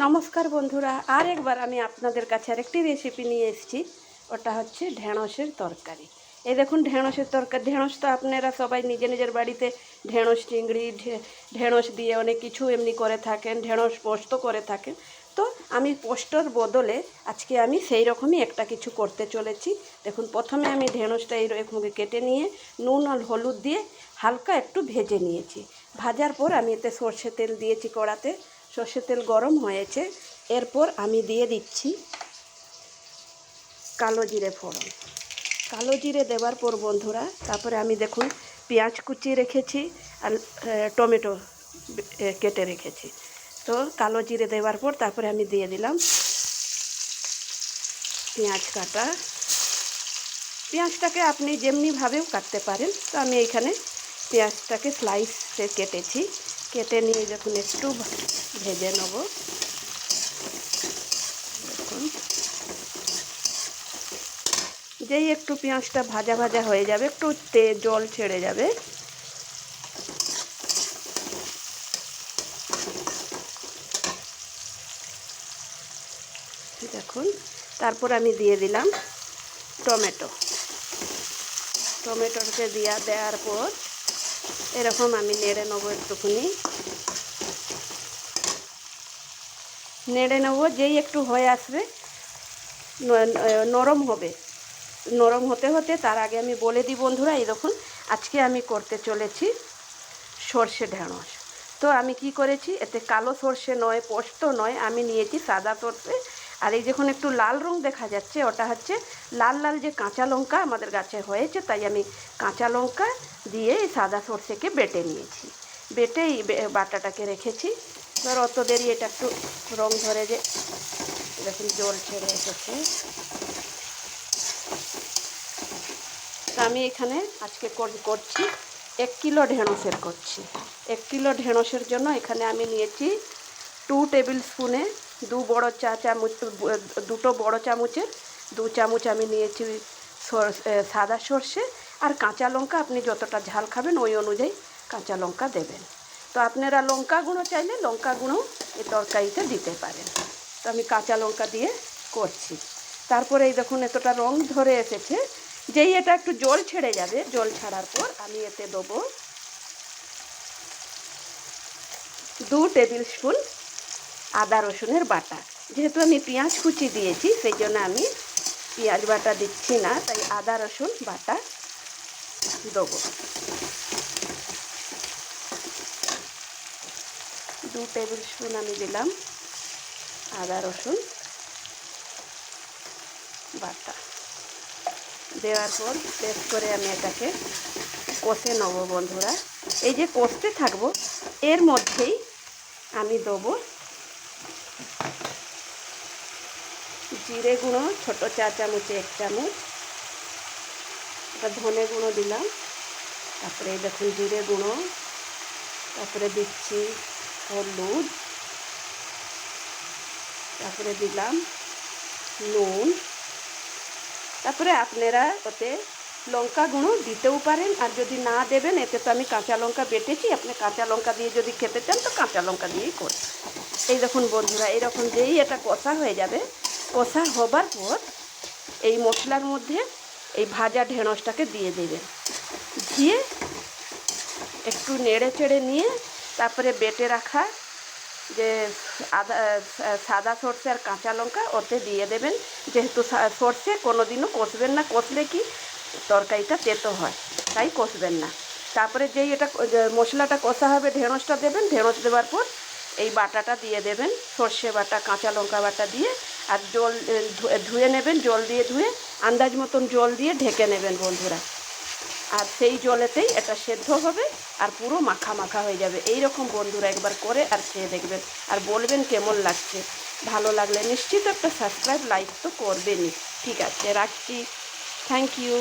নমস্কার বন্ধুরা, আর একবার আমি আপনাদের কাছে আরেকটি রেসিপি নিয়ে এসেছি। ওটা হচ্ছে ঢেঁড়সের তরকারি। এই দেখুন ঢেঁড়সের তরকারি। ঢেঁড়স তো আপনারা সবাই নিজের বাড়িতে ঢেঁড়স চিংড়ি ঢেঁড়স দিয়ে অনেক কিছু এমনি করে থাকেন, ঢেঁড়স পোস্ত করে থাকেন। তো আমি পোস্তর বদলে আজকে আমি সেই রকমই একটা কিছু করতে চলেছি। দেখুন, প্রথমে আমি ঢেঁড়সটা এইরকম কেটে নিয়ে নুন আর হলুদ দিয়ে হালকা একটু ভেজে নিয়েছি। ভাজার পর আমি এতে সর্ষে তেল দিয়েছি কড়াতে। সর্ষের তেল গরম হয়েছে, এরপর আমি দিয়ে দিচ্ছি কালো জিরে ফোড়ন। কালো জিরে দেওয়ার পর বন্ধুরা, তারপরে আমি দেখুন পেঁয়াজ কুচিয়ে রেখেছি আর টমেটো কেটে রেখেছি। তো কালো জিরে দেওয়ার পর তারপরে আমি দিয়ে দিলাম পেঁয়াজ কাটা। পেঁয়াজটাকে আপনি যেমনিভাবেও কাটতে পারেন, তো আমি এইখানে পেঁয়াজটাকে স্লাইসে কেটেছি। কেটে নিয়ে যখন একটু ভেজে নেব, দেখুন যেই একটু পেঁয়াজটা ভাজা ভাজা হয়ে যাবে, একটু জল ছেড়ে যাবে, দেখুন তারপর আমি দিয়ে দিলাম টমেটোকে দেওয়ার পর এরকম আমি নেড়ে নেবো, একটুখানি নেড়ে নেবো। যেই একটু হয়ে আসবে, নরম হবে, নরম হতে হতে তার আগে আমি বলে দিই বন্ধুরা, এই দেখুন আজকে আমি করতে চলেছি সর্ষে ঢেঁড়স। তো আমি কি করেছি, এতে কালো সর্ষে নয়, পোস্ত নয়, আমি নিয়েছি সাদা সর্ষে। আর এই যখন একটু লাল রং দেখা যাচ্ছে, ওটা হচ্ছে লাল লাল যে কাঁচা লঙ্কা আমাদের গাছে হয়েছে, তাই আমি কাঁচা লঙ্কা দিয়ে এই সাদা সর্ষেকে বেটে নিয়েছি। বেটে এই বাটাটাকে রেখেছি। এবার অত দেরি, এটা একটু রং ধরে যে দেখুন জল ছেড়ে এসেছে। তা আমি এখানে আজকে করছি 1 কিলো ঢেঁড়সের করছি। 1 কিলো ঢেঁড়সের জন্য এখানে আমি নিয়েছি 2 টেবিল স্পুনে দুটো বড় চামচের 2 চামচ আমি নিয়েছি সাদা সর্ষে। আর কাঁচা লঙ্কা আপনি যতটা ঝাল খাবেন ওই অনুযায়ী কাঁচা লঙ্কা দেবেন। তো আপনারা লঙ্কা গুঁড়ো চাইলে লঙ্কা গুঁড়ো এই তরকারিতে দিতে পারেন। তো আমি কাঁচা লঙ্কা দিয়ে করছি। তারপরে এই দেখুন এতটা রং ধরে এসেছে। যেই এটা একটু জল ছেড়ে যাবে, জল ছাড়ার পর আমি এতে দেবো 2 টেবিল স্পুন আদা রসুনের বাটা। যেহেতু আমি পেঁয়াজ কুচি দিয়েছি, সেই জন্য আমি পেঁয়াজ বাটা দিচ্ছি না, তাই আদা রসুন বাটা দেবো। 2 টেবিল স্পুন আমি দিলাম আদা রসুন বাটা। দেওয়ার পর বেশ করে আমি এটাকে কষে নেবো বন্ধুরা। এই যে কষতে থাকবো, এর মধ্যেই আমি দেবো জিরে গুঁড়ো, ছোটো 4 চামচে 1 চামচ, ধনে গুঁড়ো দিলাম। তারপরে এই দেখুন জিরে গুঁড়ো, তারপরে দিচ্ছি হলুদ, তারপরে দিলাম নুন। তারপরে আপনারা ওতে লঙ্কা গুঁড়ো দিতেও পারেন, আর যদি না দেবেন, এতে তো আমি কাঁচা লঙ্কা বেটেছি, আপনি কাঁচা লঙ্কা দিয়ে যদি খেতে চান তো কাঁচা লঙ্কা দিয়েই করুন। এই দেখুন বন্ধুরা, এইরকম যেই এটা কষা হয়ে যাবে, কষা হবার পর এই মশলার মধ্যে এই ভাজা ঢেঁড়সটাকে দিয়ে দেবেন। দিয়ে একটু নেড়ে চেড়ে নিয়ে তারপরে বেটে রাখা যে সাদা সর্ষে আর কাঁচা লঙ্কা ওতে দিয়ে দেবেন। যেহেতু সর্ষে কোনো দিনও কষবেন না, কষলে কি তরকারিটা তেতো হয়, তাই কষবেন না। তারপরে যেই এটা মশলাটা কষা হবে, ঢেঁড়সটা দেবেন। ঢেঁড়স দেওয়ার পর এই বাটাটা দিয়ে দেবেন, সর্ষে বাটা কাঁচা লঙ্কা বাটা দিয়ে। আর জল ধুয়ে নেবেন, জল দিয়ে ধুয়ে আন্দাজ মতন জল দিয়ে ঢেকে নেবেন বন্ধুরা। আর সেই জলেতেই এটা সেদ্ধ হবে আর পুরো মাখা মাখা হয়ে যাবে। এই রকম বন্ধুরা একবার করে আর খেয়ে দেখবেন, আর বলবেন কেমন লাগছে। ভালো লাগলে নিশ্চিত একটা সাবস্ক্রাইব লাইক তো করবেনই। ঠিক আছে, রাখছি। Thank you.